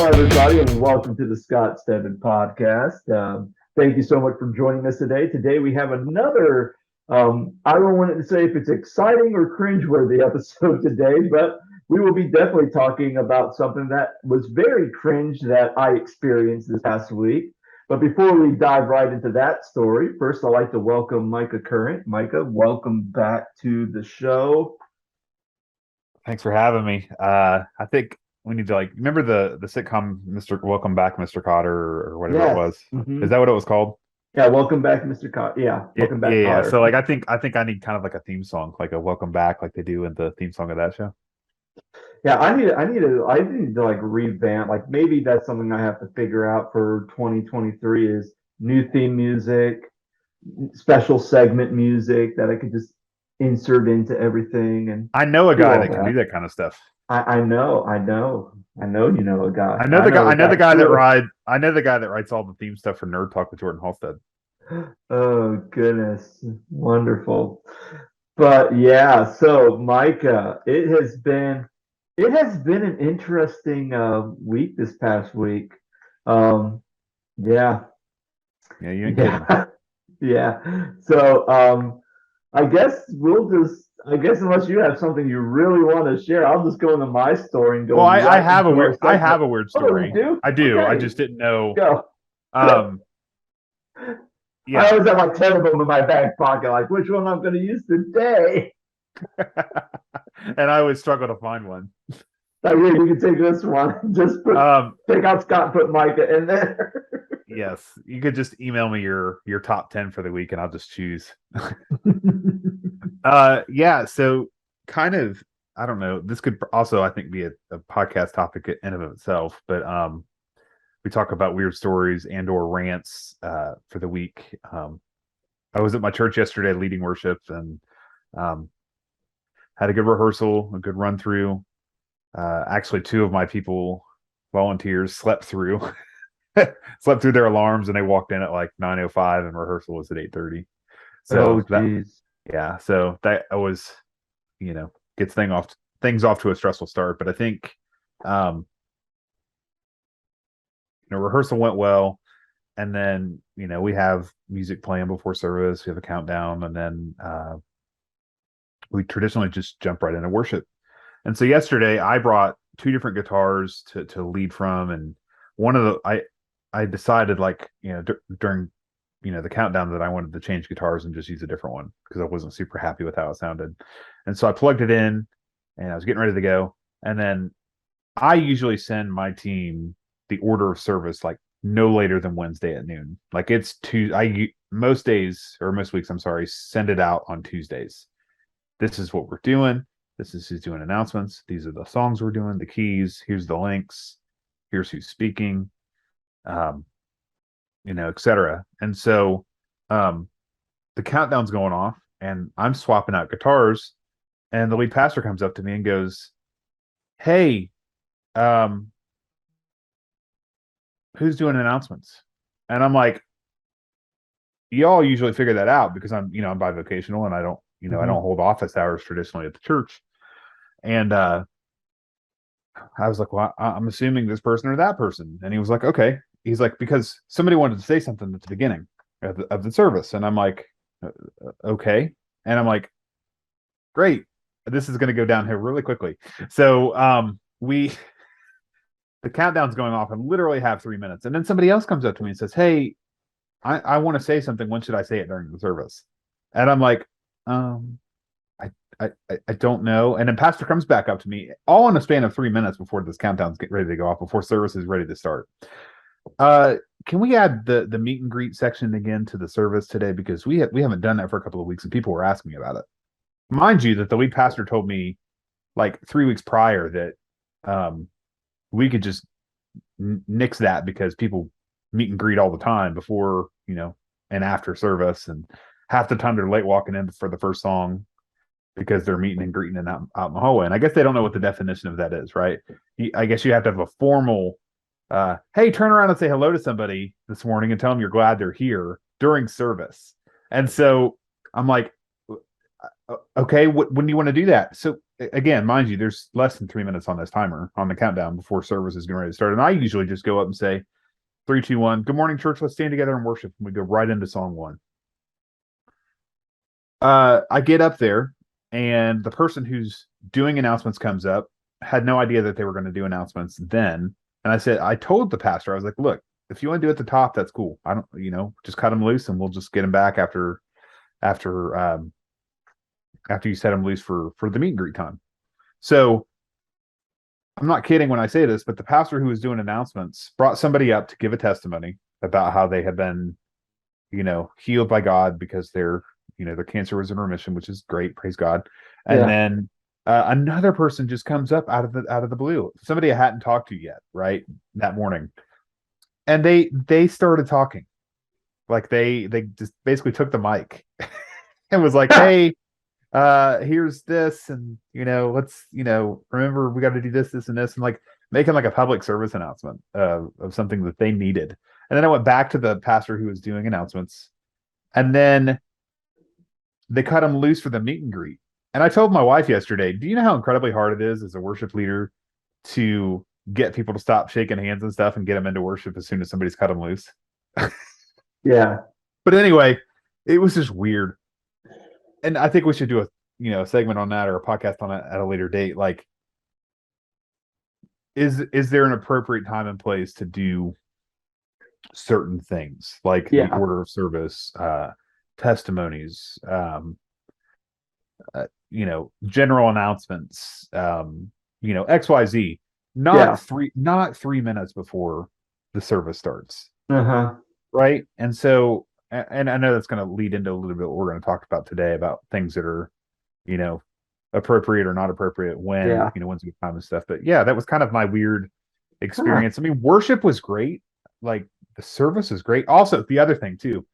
Hello, everybody, and welcome to the Stedman podcast. Thank you so much for joining us today. Today we have another, I don't want to say if it's exciting or cringeworthy episode today, but we will be definitely talking about something that was very cringe that I experienced this past week. But before we dive right into that story, first I'd like to welcome Micah Current. Micah, welcome back to the show. Thanks for having me. I think we need to remember the sitcom Mr. Welcome Back, Mr. Cotter, or whatever it Yes. was. Mm-hmm. Is that what it was called? Yeah, welcome back, Mr. Cotter. Yeah, welcome back, Yeah. Cotter. So I think I need kind of like a theme song, like a Welcome Back, like they do in the theme song of that show. Yeah, I need to like revamp. Like maybe that's something I have to figure out for 2023 is new theme music, special segment music that I could just insert into everything and I know a do guy all that can do that. that kind of stuff. I know you know a guy. I know I the guy. know a I know the guy guy that too. ride. I know the guy that writes all the theme stuff for Nerd Talk with Jordan Halstead. Oh goodness, wonderful. But yeah, so Micah, it has been an interesting week this past week. Um, yeah, Yeah, you ain't kidding. yeah, yeah. So I guess unless you have something you really want to share, I'll just go into my story and go Well, I right have a into our weird. I segment. have a weird Oh, you story. do? I do. I Okay, just didn't know. go. Um. I Yeah. always have like 10 of them in my back pocket, like which one I'm going to use today. And I always struggle to find one. Like, here, you can take this one. Just Um. take out Scott and put Micah in there. Yes, you could just email me your top 10 for the week and I'll just choose. Yeah, so kind of I don't know. This could also I think be a podcast topic in and of itself, but we talk about weird stories and or rants for the week. I was at my church yesterday leading worship and um had a good rehearsal, a good run through. Actually two of my people volunteers slept through slept through their alarms and they walked in at like 9:05 and rehearsal was at 8:30. Oh, So that geez. yeah, so that was gets things off to a stressful start. But I think um rehearsal went well, and then we have music playing before service, we have a countdown, and then we traditionally just jump right into worship. And so yesterday I brought two different guitars to lead from, and one of the I decided during the countdown that I wanted to change guitars and just use a different one because I wasn't super happy with how it sounded. And so I plugged it in and I was getting ready to go. And then I usually send my team the order of service like no later than Wednesday at noon. Like it's most days or most weeks, I'm sorry, send it out on Tuesdays. This is what we're doing. This is who's doing announcements. These are the songs we're doing, the keys. Here's the links. Here's who's speaking. Etc. And so the countdown's going off and I'm swapping out guitars and the lead pastor comes up to me and goes, "Hey, who's doing announcements?" And I'm like, "Y'all usually figure that out because I'm bivocational and I don't, I don't hold office hours traditionally at the church." And I was like, "Well, I'm assuming this person or that person." And he was like, "Okay." He's like, "Because somebody wanted to say something at the beginning of the service." And I'm like, "Okay." And I'm like, "Great. This is going to go downhill really quickly." So the countdown's going off. I literally have 3 minutes. And then somebody else comes up to me and says, "Hey, I want to say something. When should I say it during the service?" And I'm like, I, I don't know. And then pastor comes back up to me all in a span of 3 minutes before this countdown's getting ready to go off, before service is ready to start. Can we add the meet and greet section again to the service today? Because we haven't done that for a couple of weeks and people were asking me about it. Mind you, that the lead pastor told me like 3 weeks prior that we could just nix that because people meet and greet all the time before, and after service, and half the time they're late walking in for the first song because they're meeting and greeting and out in the hallway. And I guess they don't know what the definition of that is, right? I guess you have to have a formal hey, turn around and say hello to somebody this morning and tell them you're glad they're here during service. And so I'm like, Okay, when do you want to do that? So again, mind you, there's less than 3 minutes on this timer on the countdown before service is getting ready to start. And I usually just go up and say, 3, 2, 1, good morning, church. Let's stand together and worship. And we go right into song one. I get up there, and the person who's doing announcements comes up, had no idea that they were going to do announcements then. And I told the pastor, I was like, look, if you want to do it at the top, that's cool. I don't, just cut them loose and we'll just get them back after you set them loose for the meet and greet time. So I'm not kidding when I say this, but the pastor who was doing announcements brought somebody up to give a testimony about how they have been, healed by God because their cancer was in remission, which is great. Praise God. And then another person just comes up out of the blue, somebody I hadn't talked to yet, right, that morning, and they started talking, like they just basically took the mic and was like, hey, here's this, and let's remember we got to do this and this, and like making like a public service announcement of something that they needed. And then I went back to the pastor who was doing announcements, and then they cut him loose for the meet and greet. And I told my wife yesterday, do you know how incredibly hard it is as a worship leader to get people to stop shaking hands and stuff and get them into worship as soon as somebody's cut them loose? Yeah. But anyway, it was just weird. And I think we should do a segment on that or a podcast on it at a later date. Like, is there an appropriate time and place to do certain things, like the order of service, testimonies, general announcements, XYZ, not 3 minutes before the service starts. Right. And so, and I know that's going to lead into a little bit what we're going to talk about today about things that are, appropriate or not appropriate when, when's a good time and stuff. But yeah, that was kind of my weird experience. I mean, worship was great. Like, the service is great. Also, the other thing too,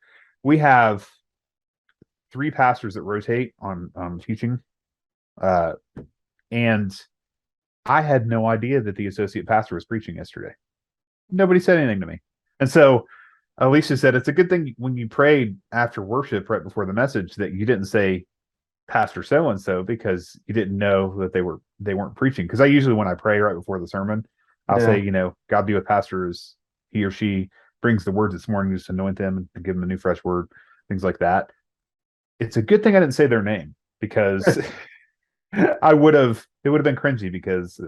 we have 3 pastors that rotate on teaching. And I had no idea that the associate pastor was preaching yesterday. Nobody said anything to me. And so Alicia said, it's a good thing when you prayed after worship right before the message that you didn't say Pastor so-and-so, because you didn't know that they weren't preaching. Because I usually, when I pray right before the sermon, I'll say, God be with pastors. He or she brings the words this morning, just anoint them and give them a new fresh word, things like that. It's a good thing I didn't say their name, because it would have been cringy, because,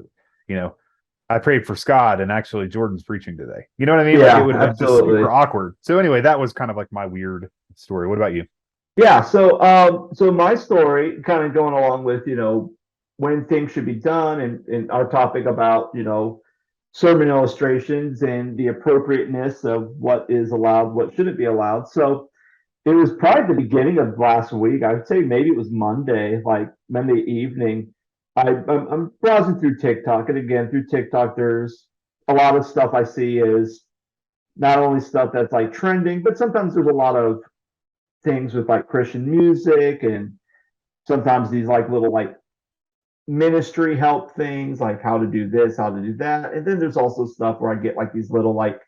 I prayed for Scott and actually Jordan's preaching today. You know what I mean? Yeah, like, it would have been just absolutely. super awkward. So anyway, that was kind of like my weird story. What about you? Yeah. So my story, kind of going along with, when things should be done, and our topic about, sermon illustrations and the appropriateness of what is allowed, what shouldn't be allowed. So it was probably the beginning of last week. I would say maybe it was Monday, like Monday evening. I'm browsing through TikTok, and again, through TikTok, there's a lot of stuff I see is not only stuff that's like trending, but sometimes there's a lot of things with like Christian music, and sometimes these like little like ministry help things, like how to do this, how to do that. And then there's also stuff where I get like these little like,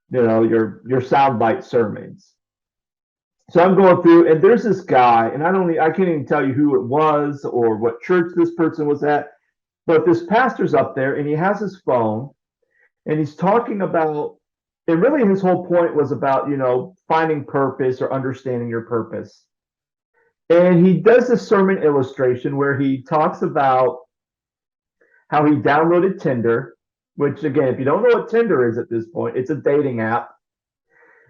your soundbite sermons. So I'm going through, and there's this guy, and I can't even tell you who it was or what church this person was at, but this pastor's up there, and he has his phone, and he's talking about, and really his whole point was about, finding purpose or understanding your purpose. And he does this sermon illustration where he talks about how he downloaded Tinder, which, again, if you don't know what Tinder is at this point, it's a dating app.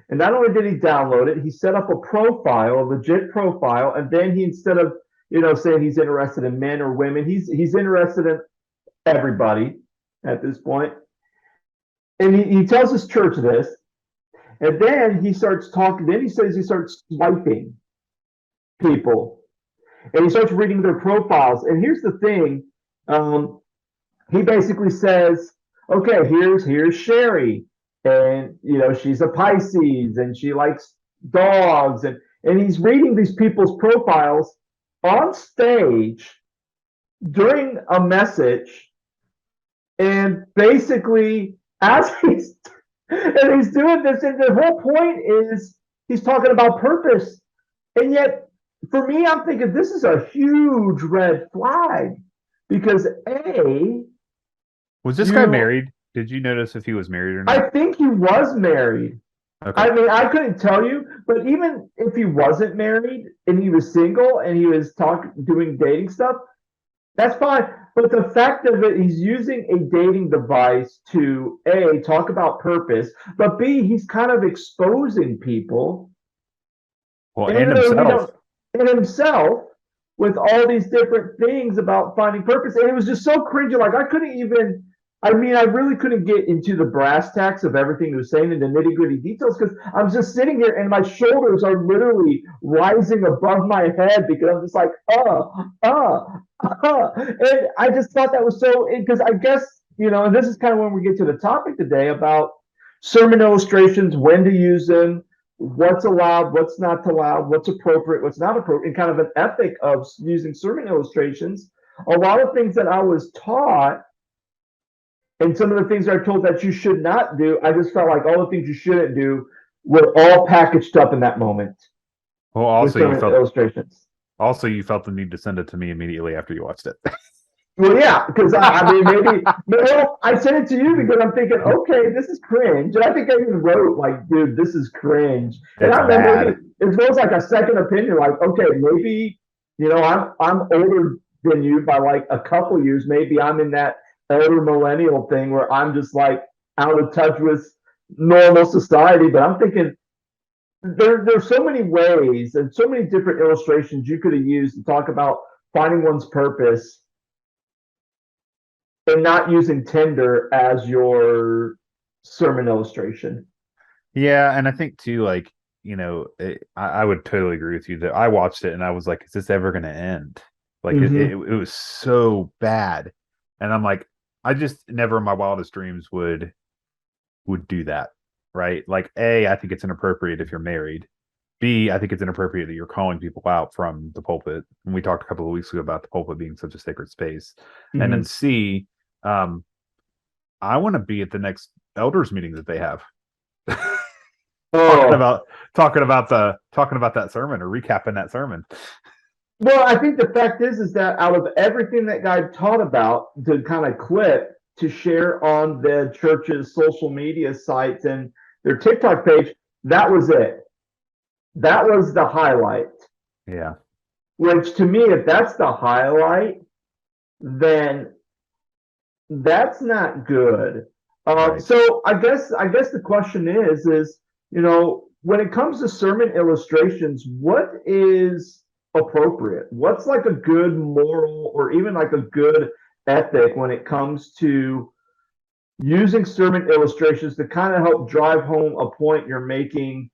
And not only did he download it, he set up a profile, a legit profile, and then he, instead of saying he's interested in men or women, he's interested in everybody at this point. And he tells his church this, and then he starts talking. Then he says he starts swiping people, and he starts reading their profiles. And here's the thing: he basically says, "Okay, here's Sherry, and she's a Pisces, and she likes dogs," and he's reading these people's profiles on stage during a message, and basically as he's doing this, and the whole point is he's talking about purpose, and yet for me, I'm thinking this is a huge red flag because Was this guy you, married? Did you notice if he was married or not? I think he was married. Okay. I mean, I couldn't tell you, but even if he wasn't married and he was single and he was doing dating stuff, that's fine. But the fact of it, he's using a dating device to A, talk about purpose, but B, he's kind of exposing people. Well, And and even though we himself. don't, in himself, with all these different things about finding purpose, and it was just so cringy. Like I couldn't even. I mean, I really couldn't get into the brass tacks of everything he was saying in the nitty gritty details because I'm just sitting here and my shoulders are literally rising above my head because I'm just like, and I just thought that was so. Because I guess and this is kind of when we get to the topic today about sermon illustrations, when to use them, what's allowed, what's not allowed, what's appropriate, what's not appropriate, and kind of an ethic of using sermon illustrations. A lot of things that I was taught and some of the things that are told that you should not do, I just felt like all the things you shouldn't do were all packaged up in that moment Well, with sermon illustrations. also you felt the need to send it to me immediately after you watched it. Well, yeah, because I mean, well, I sent it to you because I'm thinking, okay, this is cringe. And I think I even wrote, like, dude, this is cringe. And It's I remember bad. it feels like a second opinion, like, okay, maybe, I'm older than you by like a couple years. Maybe I'm in that elder millennial thing where I'm just like out of touch with normal society. But I'm thinking there's so many ways and so many different illustrations you could have used to talk about finding one's purpose and not using Tinder as your sermon illustration. Yeah, and I think too, like, I would totally agree with you that I watched it and I was like, is this ever going to end? Like, it Mm-hmm. was so bad, and I'm like, I just never in my wildest dreams would do that, right? Like, A, I think it's inappropriate if you're married. B, I think it's inappropriate that you're calling people out from the pulpit. And we talked a couple of weeks ago about the pulpit being such a sacred space. And then Mm-hmm. C, um, I want to be at the next elders meeting that they have. talking Oh, about talking about that sermon or recapping that sermon. well, I think the fact is that out of everything that guy taught about to kind of clip to share on the church's social media sites and their TikTok page, that was it. That was the highlight. Yeah, Which to me, if that's the highlight, then that's not good. right. So I guess the question is when it comes to sermon illustrations, what is appropriate? What's like a good moral or even like a good ethic when it comes to using sermon illustrations to kind of help drive home a point you're making?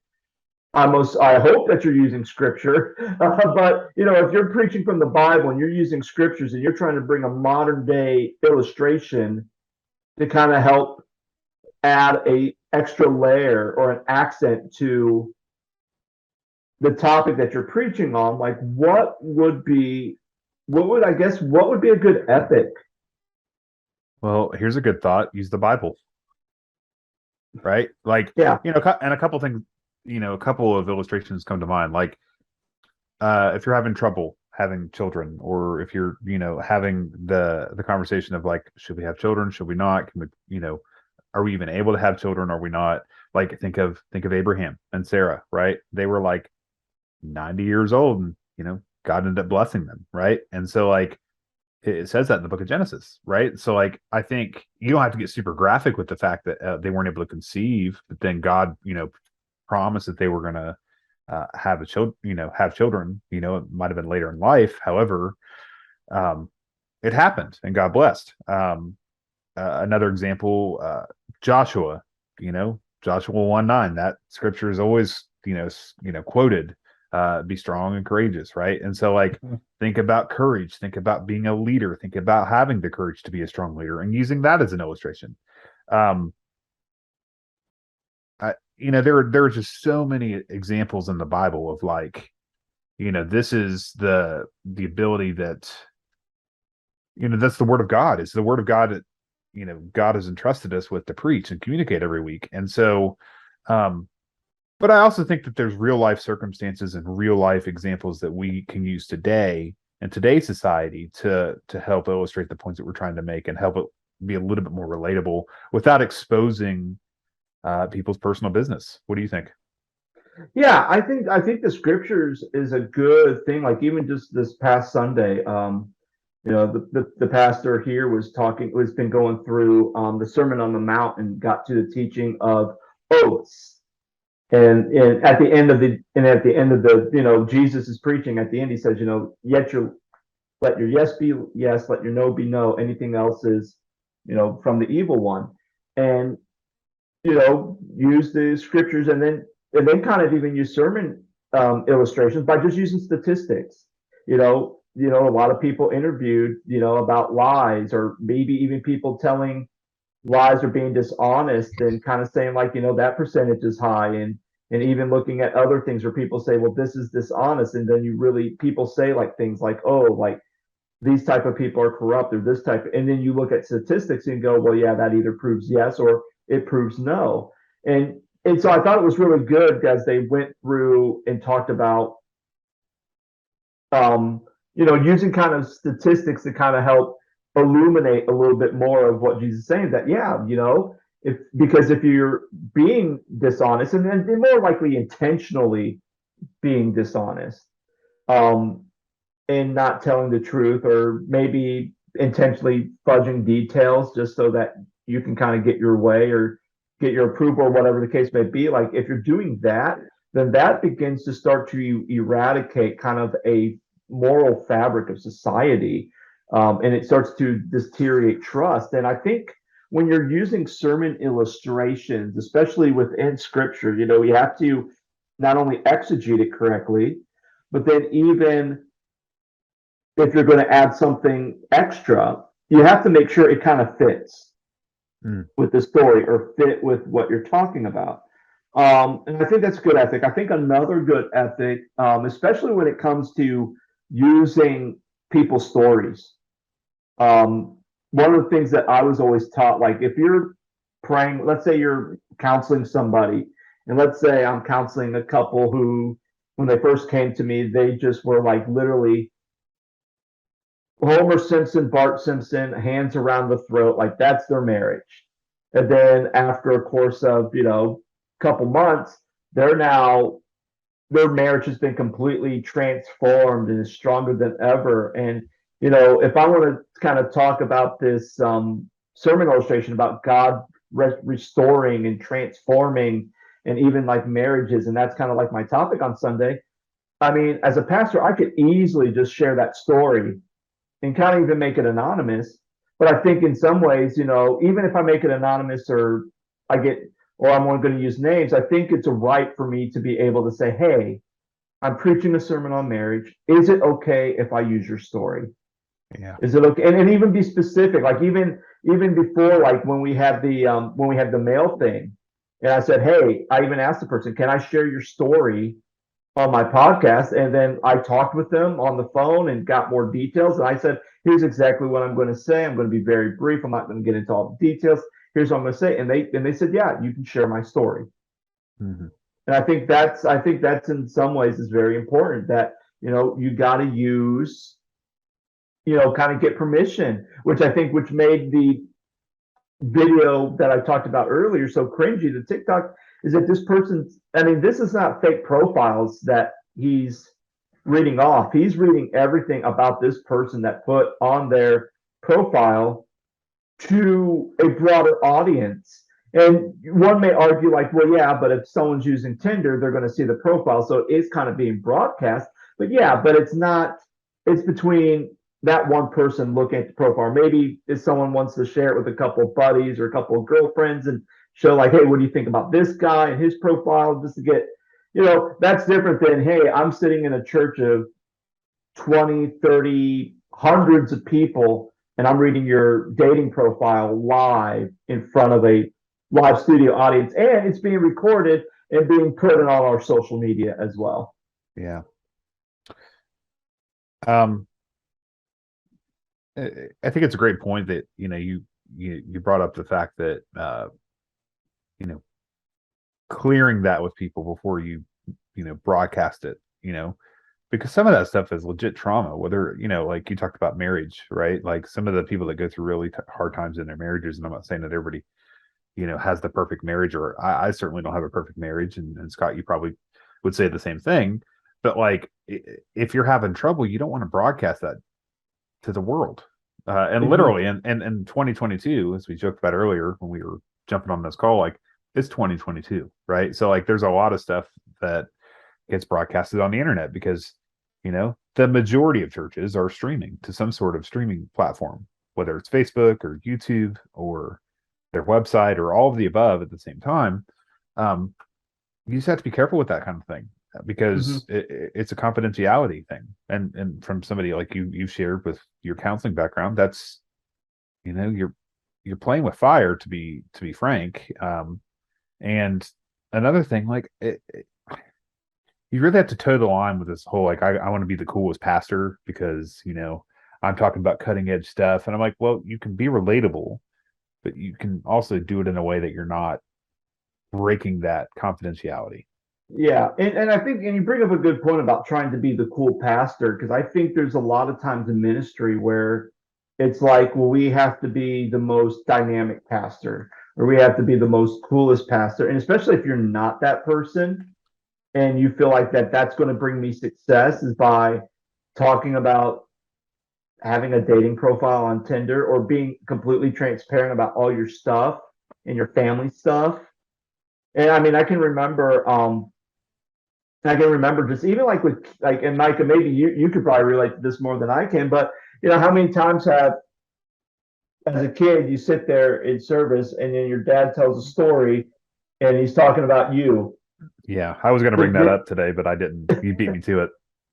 I hope that you're using scripture, but if you're preaching from the Bible and you're using scriptures and you're trying to bring a modern day illustration to kind of help add a extra layer or an accent to the topic that you're preaching on, like what would be a good ethic? Well, here's a good thought: use the Bible, right? Like, Yeah. and a couple things, a couple of illustrations come to mind. Like, if you're having trouble having children, or if you're, having the conversation of like, should we have children? Should we not? Can we, are we even able to have children? Are we not? Like, think of Abraham and Sarah, right? They were like 90 years old, and God ended up blessing them, right? And so, like, it says that in the book of Genesis, right? So, like, I think you don't have to get super graphic with the fact that they weren't able to conceive, but then God, promised that they were going to have a child, have children. It might have been later in life. However, um, it happened, and God blessed. Another example, Joshua. Joshua 1:9. That scripture is always quoted. Be strong and courageous, right? And so, like, think about courage, think about being a leader, think about having the courage to be a strong leader, and using that as an illustration. Um, there are just so many examples in the Bible of, like, this is the ability that, that's the word of God. It's the word of God that, God has entrusted us with to preach and communicate every week. And so, um, But I also think that there's real life circumstances and real life examples that we can use today in today's society to help illustrate the points that we're trying to make and help it be a little bit more relatable without exposing people's personal business. What do you think? Yeah, I think the scriptures is a good thing. Like even just this past Sunday, the pastor here was been going through the Sermon on the Mount and got to the teaching of oaths. And at the end of the Jesus is preaching at the end. He says, yet your let your yes be yes, let your no be no. Anything else is from the evil one. And use the scriptures, and then kind of even use sermon illustrations by just using statistics. A lot of people interviewed, about lies, or maybe even people telling lies or being dishonest, and kind of saying like, that percentage is high, and even looking at other things where people say, well, this is dishonest, and then people say like things like, oh, like these type of people are corrupt, or this type, and then you look at statistics and go, well, yeah, that either proves yes or it proves no. And so I thought it was really good as they went through and talked about using kind of statistics to kind of help illuminate a little bit more of what Jesus is saying, that yeah, if you're being dishonest, and then more likely intentionally being dishonest, um and not telling the truth, or maybe intentionally fudging details just so that you can kind of get your way or get your approval, or whatever the case may be. Like if you're doing that, then that begins to start to eradicate kind of a moral fabric of society, and it starts to deteriorate trust. And I think when you're using sermon illustrations, especially within scripture, you have to not only exegete it correctly, but then even if you're going to add something extra, you have to make sure it kind of fits with the story, or fit with what you're talking about. And I think that's good ethic. I think another good ethic, especially when it comes to using people's stories. One of the things that I was always taught, like if you're praying, let's say you're counseling somebody, and let's say I'm counseling a couple who, when they first came to me, they just were like literally Homer Simpson, Bart Simpson, hands around the throat, like that's their marriage. And then after a course of, couple months, their marriage has been completely transformed and is stronger than ever. And, if I want to kind of talk about this sermon illustration about God restoring and transforming, and even like marriages, and that's kind of like my topic on Sunday. I mean, as a pastor, I could easily just share that story and kind of even make it anonymous. But I think in some ways, even if I make it anonymous, or I get, or I'm only going to use names, I think it's a right for me to be able to say, hey, I'm preaching a sermon on marriage. Is it okay if I use your story? Yeah. Is it okay? And even be specific, like even before, like when we had the mail thing, and I said, hey, I even asked the person, can I share your story on my podcast? And then I talked with them on the phone and got more details. And I said, here's exactly what I'm going to say. I'm going to be very brief. I'm not going to get into all the details. Here's what I'm going to say. And they said, yeah, you can share my story. Mm-hmm. And I think that's in some ways is very important, that, you got to use, kind of get permission, which made the video that I talked about earlier so cringy, the TikTok, is that this person's, I mean, this is not fake profiles that he's reading off. He's reading everything about this person that put on their profile to a broader audience. And one may argue, like, well, yeah, but if someone's using Tinder, they're going to see the profile. So it is kind of being broadcast. But yeah, but it's not, it's between that one person looking at the profile. Maybe if someone wants to share it with a couple of buddies or a couple of girlfriends and show, like, hey, what do you think about this guy and his profile, just to get, that's different than, hey, I'm sitting in a church of 20, 30, hundreds of people, and I'm reading your dating profile live in front of a live studio audience, and it's being recorded and being put on all our social media as well. Yeah. I think it's a great point that you brought up the fact that you know clearing that with people before you broadcast it, because some of that stuff is legit trauma, whether, like you talked about marriage, right? Like some of the people that go through really hard times in their marriages, and I'm not saying that everybody, has the perfect marriage, or I certainly don't have a perfect marriage. And Scott, you probably would say the same thing, but like, if you're having trouble, you don't want to broadcast that to the world. And literally, in 2022, as we joked about earlier when we were jumping on this call, like it's 2022, right? So like, there's a lot of stuff that gets broadcasted on the internet because, the majority of churches are streaming to some sort of streaming platform, whether it's Facebook or YouTube or their website or all of the above at the same time. You just have to be careful with that kind of thing because it's a confidentiality thing. And from somebody like you shared with your counseling background, that's, you're playing with fire, to be frank. And another thing, like you really have to toe the line with this whole, like, I want to be the coolest pastor because, I'm talking about cutting edge stuff. And I'm like, well, you can be relatable, but you can also do it in a way that you're not breaking that confidentiality. Yeah, and I think, and you bring up a good point about trying to be the cool pastor, because I think there's a lot of times in ministry where it's like, well, we have to be the most dynamic pastor, or we have to be the most coolest pastor, and especially if you're not that person, and you feel like that's going to bring me success is by talking about having a dating profile on Tinder or being completely transparent about all your stuff and your family stuff. And I mean, I can remember just even like with like, and Micah, maybe you could probably relate to this more than I can, but how many times have as a kid you sit there in service and then your dad tells a story and he's talking about you. Yeah, I was going to bring that up today, but I didn't. You beat me to it.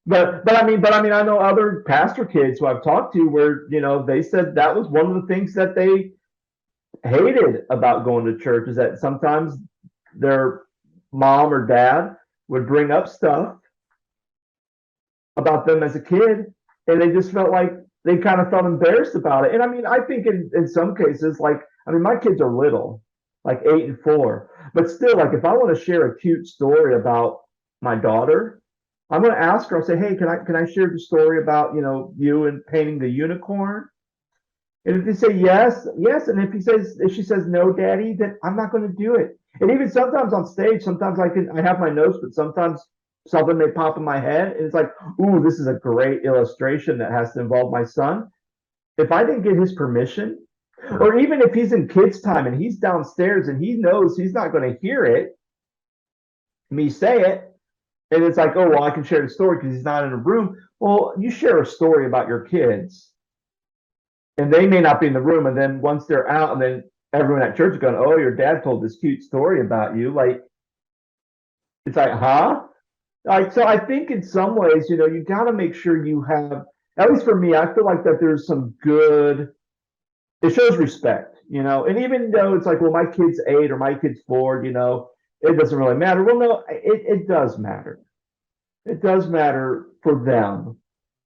But I mean, I know other pastor kids who I've talked to where they said that was one of the things that they hated about going to church is that sometimes their mom or dad would bring up stuff about them as a kid, and they just felt like they kind of felt embarrassed about it. And I mean, I think in some cases, like, I mean, my kids are little, like 8 and 4, but still, like, if I want to share a cute story about my daughter, I'm going to ask her. I'll say, "Hey, can I share the story about you and painting the unicorn?" And if they say yes, yes, and if she says no, Daddy, then I'm not going to do it. And even sometimes on stage, sometimes I have my notes, but sometimes something may pop in my head, and it's like, "Ooh, this is a great illustration that has to involve my son." If I didn't get his permission, or even if he's in kids' time and he's downstairs and he knows he's not going to hear it, me say it, and it's like, "Oh, well, I can share the story because he's not in the room." Well, you share a story about your kids, and they may not be in the room, and then once they're out, and then everyone at church is going, "Oh, your dad told this cute story about you." Like, it's like, huh? Like, so I think in some ways, you got to make sure you have, at least for me, I feel like that there's some good, it shows respect, and even though it's like, well, my kid's 8 or my kid's 4, it doesn't really matter. Well, no, it does matter. It does matter for them,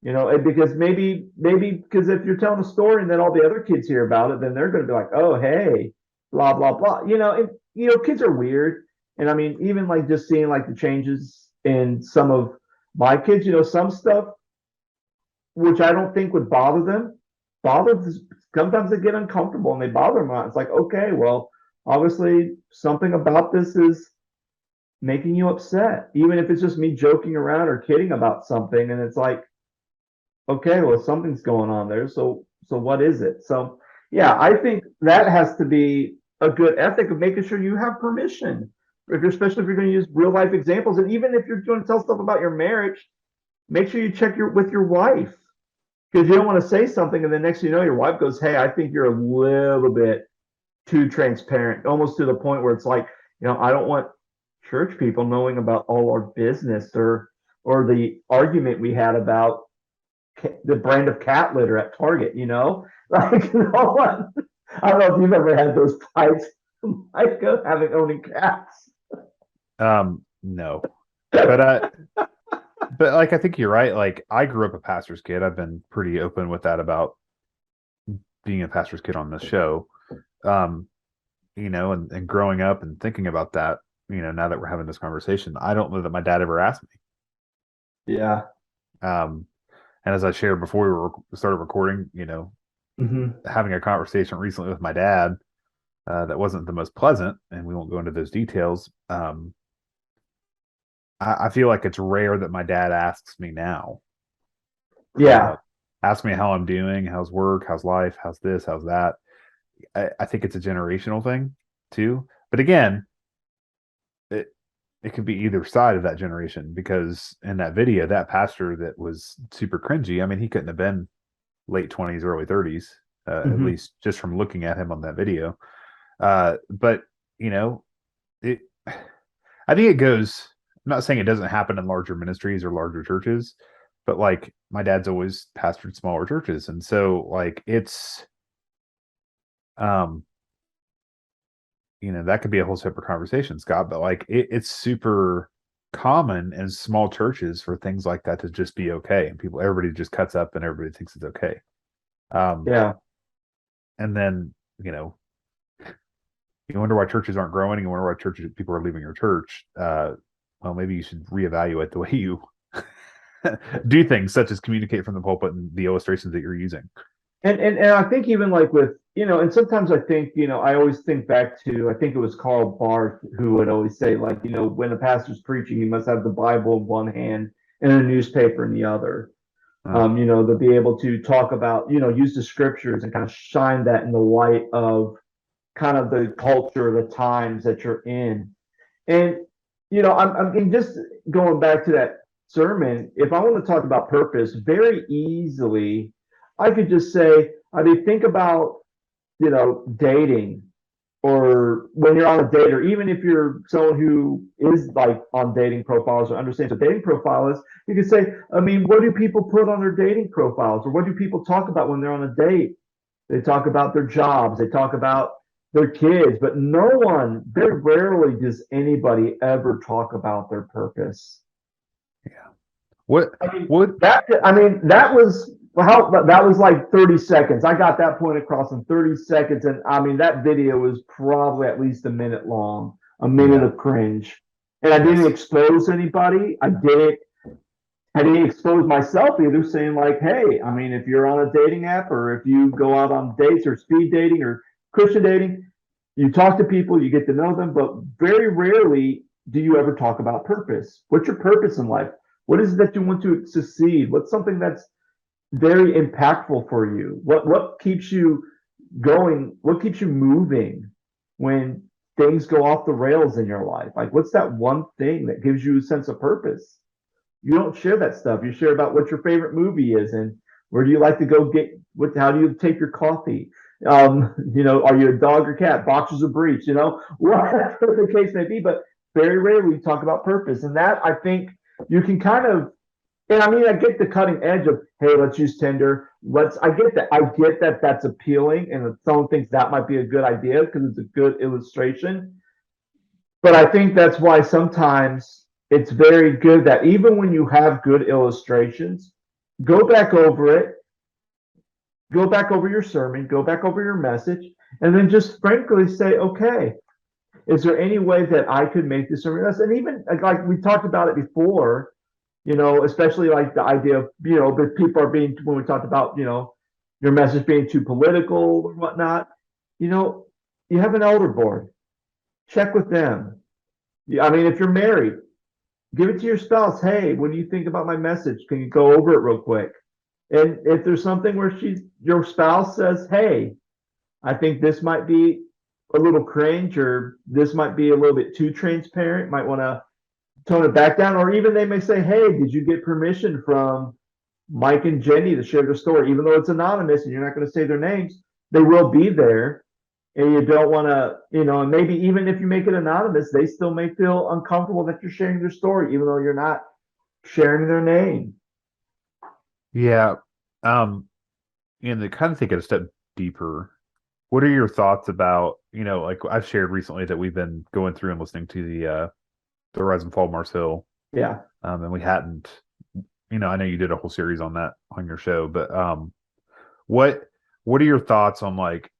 because maybe because if you're telling a story and then all the other kids hear about it, then they're going to be like, "Oh, hey, blah blah blah," and kids are weird, and I mean, even like just seeing like the changes in some of my kids, some stuff which I don't think would bother them, sometimes they get uncomfortable and they bother them. It's like, okay, well, obviously something about this is making you upset, even if it's just me joking around or kidding about something, and it's like, okay, well, something's going on there, so what is it? So yeah, I think that has to be a good ethic of making sure you have permission, especially if you're going to use real life examples, and even if you're going to tell stuff about your marriage, make sure you check with your wife, because you don't want to say something and the next thing you know, your wife goes, "Hey, I think you're a little bit too transparent," almost to the point where it's like, I don't want church people knowing about all our business, or the argument we had about the brand of cat litter at Target, like, no one, I don't know if you've ever had those fights, like, owning cats. No, but like, I think you're right. Like, I grew up a pastor's kid. I've been pretty open with that about being a pastor's kid on this show. And growing up and thinking about that, now that we're having this conversation, I don't know that my dad ever asked me. Yeah. And as I shared before we started recording, having a conversation recently with my dad that wasn't the most pleasant, and we won't go into those details. I feel like it's rare that my dad asks me now. Yeah. Ask me how I'm doing, how's work, how's life, how's this, how's that. I think it's a generational thing too. But again, it could be either side of that generation, because in that video, that pastor that was super cringy, I mean, he couldn't have been late 20s, early 30s, at least just from looking at him on that video. But it, I think it goes, I'm not saying it doesn't happen in larger ministries or larger churches, but like my dad's always pastored smaller churches. And so like it's, that could be a whole separate conversation, Scott, but like it's super common in small churches for things like that to just be okay. And everybody just cuts up and everybody thinks it's okay. Yeah. And then, you wonder why churches aren't growing, and you wonder why people are leaving your church. Well, maybe you should reevaluate the way you do things, such as communicate from the pulpit and the illustrations that you're using. And I think even like with, and sometimes I think, I always think back to, I think it was Karl Barth who would always say, like, when a pastor's preaching, he must have the Bible in one hand and a newspaper in the other. To be able to talk about, use the scriptures and kind of shine that in the light of kind of the culture, the times that you're in. And, I'm just going back to that sermon. If I want to talk about purpose, very easily, I could just say, I mean, think about, dating, or when you're on a date, or even if you're someone who is like on dating profiles or understands what dating profile is, you could say, I mean, what do people put on their dating profiles, or what do people talk about when they're on a date? They talk about their jobs, they talk about their kids, but very rarely does anybody ever talk about their purpose. Yeah. That was like 30 seconds. I got that point across in 30 seconds. And I mean, that video was probably at least a minute long, a minute of cringe. And I didn't expose anybody. I didn't expose myself either, saying like, hey, I mean, if you're on a dating app, or if you go out on dates or speed dating or Christian dating, you talk to people, you get to know them, but very rarely do you ever talk about purpose. What's your purpose in life? What is it that you want to succeed? What's something that's very impactful for you? What keeps you going? What keeps you moving when things go off the rails in your life? Like, what's that one thing that gives you a sense of purpose? You don't share that stuff. You share about what your favorite movie is and where do you like to go how do you take your coffee? Are you a dog or cat? Boxers or briefs? Whatever the case may be. But very rarely we talk about purpose, and that I think you can kind of. And I mean, I get the cutting edge of, hey, let's use Tinder. I get that. I get that that's appealing, and someone thinks that might be a good idea because it's a good illustration. But I think that's why sometimes it's very good that even when you have good illustrations, go back over it, go back over your sermon, go back over your message, and then just frankly say, okay, is there any way that I could make this sermon less? And even like we talked about it before, especially like the idea of, that people are being, when we talked about, your message being too political or whatnot, you have an elder board, check with them. I mean, if you're married, give it to your spouse. Hey, what do you think about my message? Can you go over it real quick? And if there's something where your spouse says, hey, I think this might be a little cringe, or this might be a little bit too transparent, might want to tone it back down, or even they may say, hey, did you get permission from Mike and Jenny to share their story? Even though it's anonymous and you're not going to say their names, they will be there. And you don't want to, and maybe even if you make it anonymous, they still may feel uncomfortable that you're sharing their story, even though you're not sharing their name. Yeah. To kind of take it a step deeper, what are your thoughts about, like I've shared recently that we've been going through and listening to the Rise and Fall of Mars Hill. Yeah. And we hadn't, I know you did a whole series on that on your show, but what are your thoughts on like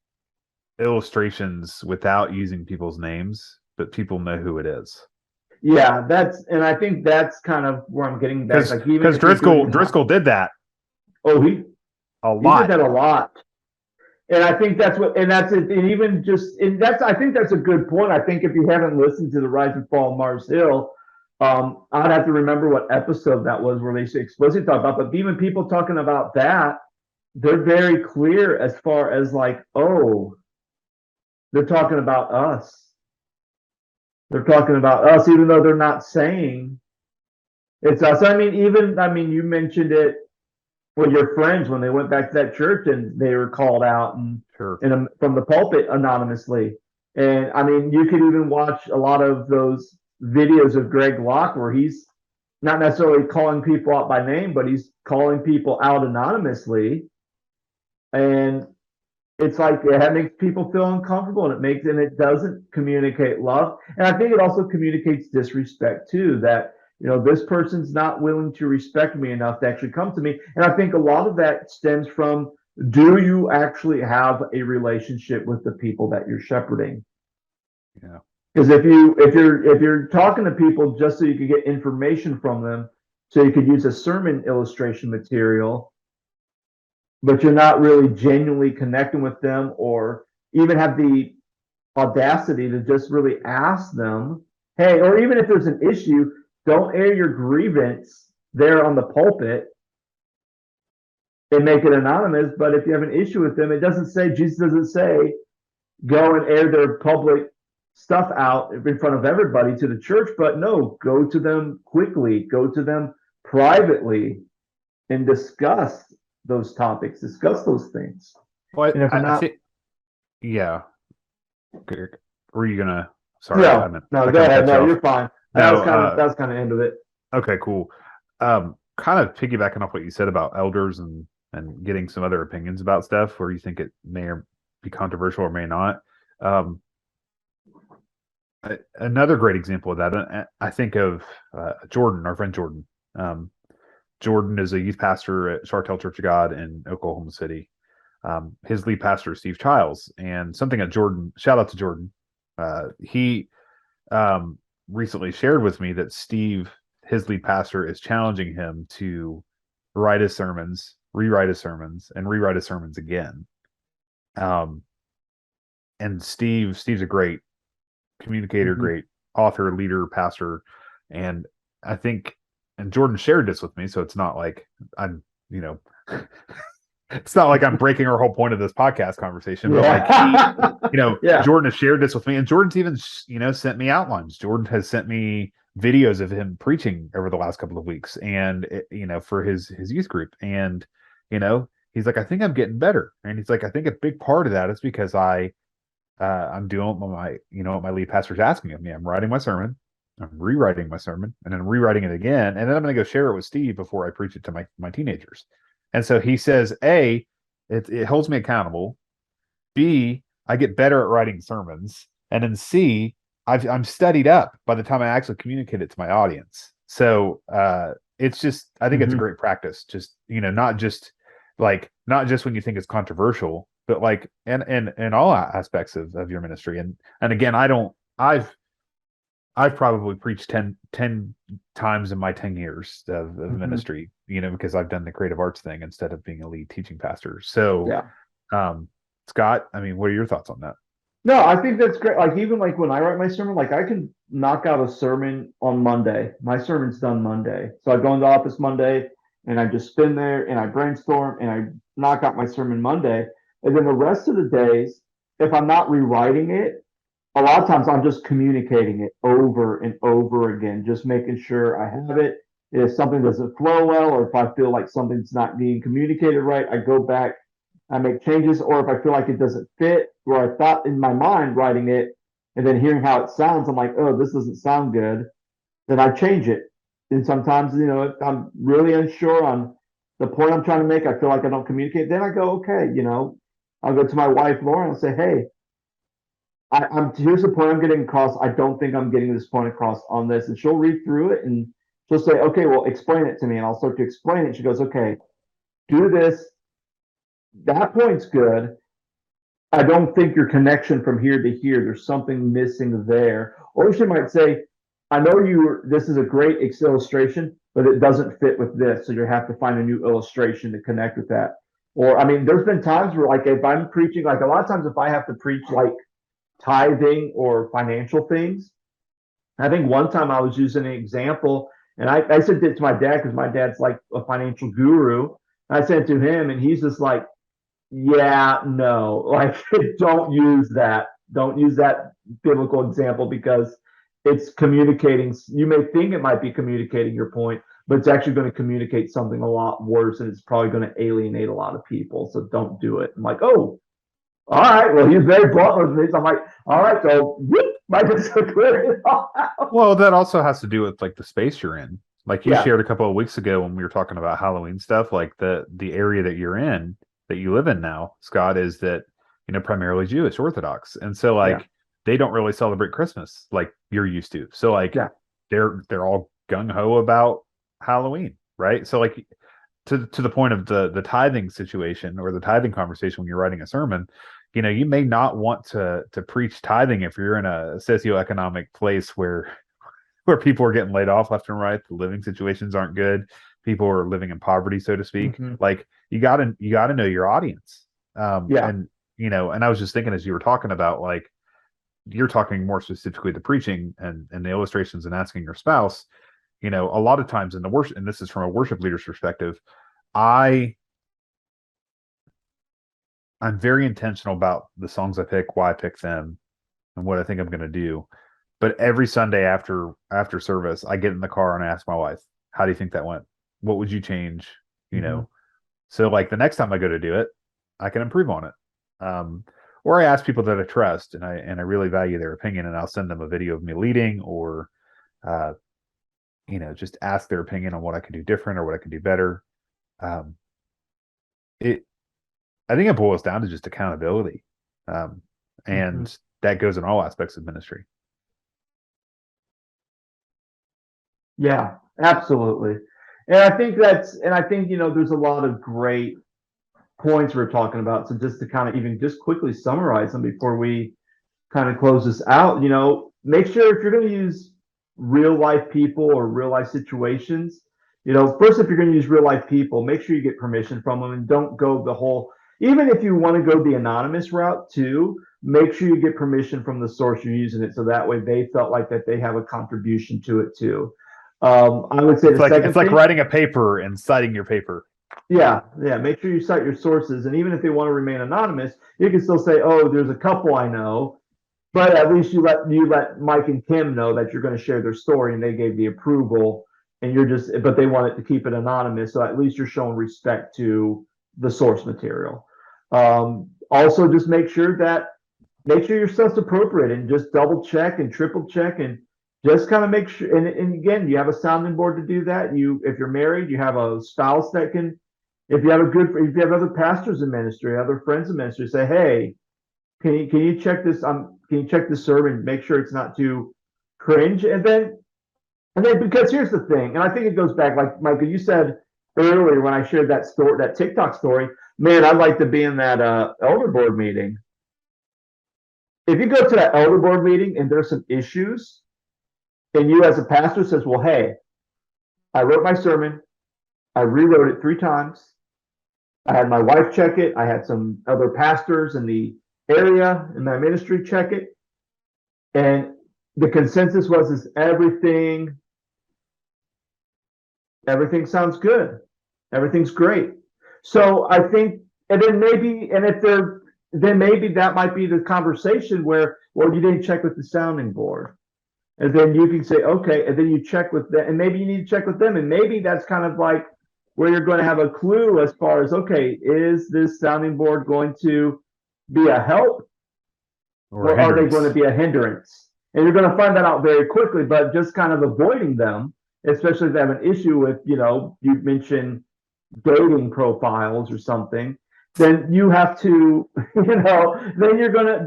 illustrations without using people's names but people know who it is. Yeah, and I think that's kind of where I'm getting back. Like even Because if you're doing Driscoll did that oh, a he lot. did that a lot. And I think that's what, and that's it. And even just, and I think that's a good point. I think if you haven't listened to the Rise and Fall of Mars Hill, I'd have to remember what episode that was where they explicitly talk about, but even people talking about that, they're very clear as far as like, oh, they're talking about us. They're talking about us, even though they're not saying it's us. I mean, you mentioned it with your friends when they went back to that church and they were called out and Sure. from the pulpit anonymously. And I mean, you could even watch a lot of those videos of Greg Locke where he's not necessarily calling people out by name, but he's calling people out anonymously. And it's like it makes people feel uncomfortable and it doesn't communicate love. And I think it also communicates disrespect too, that this person's not willing to respect me enough to actually come to me. And I think a lot of that stems from, do you actually have a relationship with the people that you're shepherding? Yeah. Because if you're talking to people just so you can get information from them, so you could use a sermon illustration material, but you're not really genuinely connecting with them or even have the audacity to just really ask them, hey, or even if there's an issue, don't air your grievance there on the pulpit and make it anonymous. But if you have an issue with them, Jesus doesn't say go and air their public stuff out in front of everybody to the church, but no, go to them quickly, go to them privately and discuss those topics, discuss those things. Well, and if I think, yeah. Were you gonna? Sorry, no, go ahead. No, you're fine. That was kind of end of it. Okay, cool. Kind of piggybacking off what you said about elders and getting some other opinions about stuff where you think it may be controversial or may not. Another great example of that, I think of Jordan, our friend Jordan. Jordan is a youth pastor at Chartel Church of God in Oklahoma City. His lead pastor is Steve Childs, and something that Jordan, shout out to Jordan, he recently shared with me that Steve, his lead pastor, is challenging him to write his sermons, rewrite his sermons, and rewrite his sermons again. And Steve's a great communicator, great author, leader, pastor, and I think, and Jordan shared this with me, so it's not like I'm, it's not like I'm breaking our whole point of this podcast conversation, but like Jordan has shared this with me, and Jordan's even sent me outlines. Jordan has sent me videos of him preaching over the last couple of weeks, and for his youth group, and he's like, I think I'm getting better, and he's like, I think a big part of that is because I'm doing what my lead pastor's asking of me. I'm writing my sermon, I'm rewriting my sermon, and then rewriting it again, and then I'm going to go share it with Steve before I preach it to my teenagers. And so he says, A, it holds me accountable. B, I get better at writing sermons. And then C, I'm studied up by the time I actually communicate it to my audience. So it's just, I think it's a great practice. Just, not just when you think it's controversial, but like in all aspects of your ministry. And again, I've probably preached 10 times in my 10 years of ministry, because I've done the creative arts thing instead of being a lead teaching pastor. So, Scott, I mean, what are your thoughts on that? No, I think that's great. Like, even like when I write my sermon, like I can knock out a sermon on Monday. My sermon's done Monday. So I go in the office Monday and I just spin there and I brainstorm and I knock out my sermon Monday. And then the rest of the days, if I'm not rewriting it, a lot of times I'm just communicating it over and over again, just making sure I have it. If something doesn't flow well, or if I feel like something's not being communicated right, I go back, I make changes. Or if I feel like it doesn't fit where I thought in my mind writing it, and then hearing how it sounds, I'm like, oh, this doesn't sound good, then I change it. And sometimes, if I'm really unsure on the point I'm trying to make, I feel like I don't communicate, then I go, okay, I'll go to my wife, Lauren, and say, hey, here's the point I'm getting across. I don't think I'm getting this point across on this. And she'll read through it and she'll say, okay, well, explain it to me. And I'll start to explain it. She goes, okay, do this. That point's good. I don't think your connection from here to here, there's something missing there. Or she might say, I know this is a great illustration, but it doesn't fit with this. So you have to find a new illustration to connect with that. Or, I mean, there's been times where, like, if I'm preaching, like, a lot of times if I have to preach, like, tithing or financial things, I think one time I was using an example, and I sent it to my dad because my dad's like a financial guru. I sent it to him, and he's just like, yeah, no, like don't use that. Don't use that biblical example because it's communicating. You may think it might be communicating your point, but it's actually going to communicate something a lot worse, and it's probably going to alienate a lot of people. So don't do it. I'm like, oh, all right. Well, he's very blunt with me. So I'm like, all right, so whoop, Mike is clearing it all out. Well, that also has to do with like the space you're in. Like you Yeah. shared a couple of weeks ago when we were talking about Halloween stuff, like the area that you're in, that you live in now, Scott, is that, primarily Jewish Orthodox. And so like Yeah. they don't really celebrate Christmas like you're used to. So like Yeah. they're all gung ho about Halloween, right? So like to the point of the tithing situation or the tithing conversation when you're writing a sermon, you may not want to preach tithing if you're in a socioeconomic place where people are getting laid off left and right, the living situations aren't good, people are living in poverty, so to speak. Mm-hmm. Like you gotta know your audience. Yeah. And and I was just thinking as you were talking about, like, you're talking more specifically the preaching and the illustrations and asking your spouse, a lot of times in the worship, and this is from a worship leader's perspective, I'm very intentional about the songs I pick, why I pick them, and what I think I'm going to do. But every Sunday after service, I get in the car and I ask my wife, "How do you think that went? What would you change?" Mm-hmm. So like the next time I go to do it, I can improve on it. Or I ask people that I trust and I really value their opinion, and I'll send them a video of me leading, or uh, just ask their opinion on what I can do different or what I can do better. Um, it I think it boils down to just accountability, Mm-hmm. and that goes in all aspects of ministry. Yeah, absolutely. And I think, there's a lot of great points we're talking about. So just to kind of even just quickly summarize them before we kind of close this out, make sure if you're going to use real life people or real life situations, first, if you're going to use real life people, make sure you get permission from them and don't go the whole, even if you want to go the anonymous route too, make sure you get permission from the source you're using it. So that way they felt like that they have a contribution to it too. I would say It's like writing a paper and citing your paper. yeah, make sure you cite your sources. And even if they want to remain anonymous, you can still say, oh, there's a couple I know, but at least you let Mike and Kim know that you're going to share their story and they gave the approval, and but they wanted to keep it anonymous. So at least you're showing respect to the source material. Also just make sure your stuff's appropriate and just double check and triple check and just kind of make sure. And again, you have a sounding board to do that. If you're married, you have a spouse that can, if you have other pastors in ministry, other friends in ministry, say, hey, can you check this? Can you check this sermon? Make sure it's not too cringe. And then because here's the thing, and I think it goes back, like Micah, you said earlier when I shared that story, that TikTok story, man, I'd like to be in that elder board meeting. If you go to that elder board meeting and there's some issues, and you as a pastor says, well, hey, I wrote my sermon, I rewrote it 3 times. I had my wife check it. I had some other pastors in the area in my ministry check it. And the consensus is everything sounds good. Everything's great. So I think, and then maybe that might be the conversation where, well, you didn't check with the sounding board. And then you can say, okay, and then you check with them, and maybe you need to check with them. And maybe that's kind of like where you're going to have a clue as far as, okay, is this sounding board going to be a help or are they going to be a hindrance? And you're going to find that out very quickly, but just kind of avoiding them, especially if they have an issue with, you mentioned dating profiles or something, then you have to, then you're gonna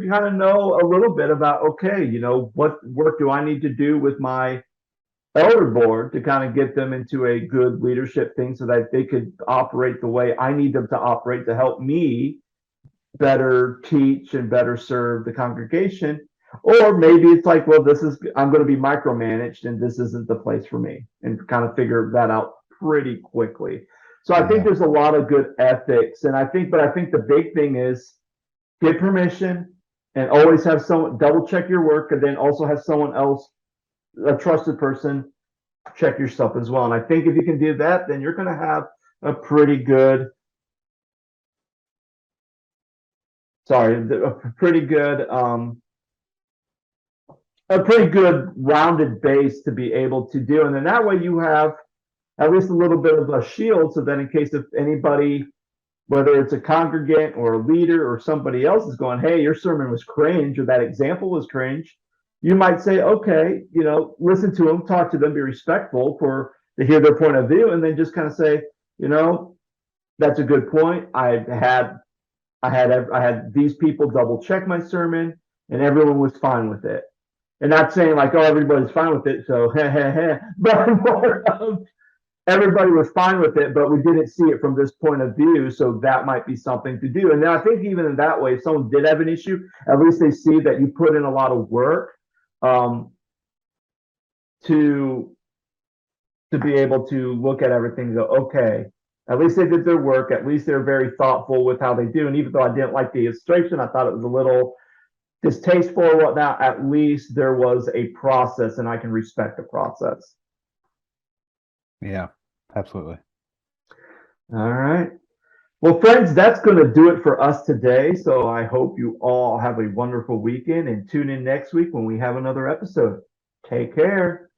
kind of know a little bit about, okay, what work do I need to do with my elder board to kind of get them into a good leadership thing so that they could operate the way I need them to operate to help me better teach and better serve the congregation. Or maybe it's like, well, I'm going to be micromanaged and this isn't the place for me, and kind of figure that out pretty quickly. So I think there's a lot of good ethics. And I think the big thing is get permission and always have someone double check your work, and then also have someone else, a trusted person, check your stuff as well. And I think if you can do that, then you're going to have a pretty good, a pretty good, rounded base to be able to do. And then that way you have at least a little bit of a shield. So then in case if anybody, whether it's a congregant or a leader or somebody else is going, hey, your sermon was cringe, or that example was cringe, you might say, okay, listen to them, talk to them, be respectful to hear their point of view, and then just kind of say, that's a good point. I had these people double check my sermon, and everyone was fine with it. And not saying like, oh, everybody's fine with it, so but more of everybody was fine with it, but we didn't see it from this point of view, so that might be something to do. And then I think even in that way, if someone did have an issue, at least they see that you put in a lot of work to be able to look at everything and go, okay, at least they did their work. At least they're very thoughtful with how they do. And even though I didn't like the illustration, I thought it was a little distasteful or whatnot, at least there was a process, and I can respect the process. Yeah, absolutely. All right. Well, friends, that's going to do it for us today. So I hope you all have a wonderful weekend, and tune in next week when we have another episode. Take care.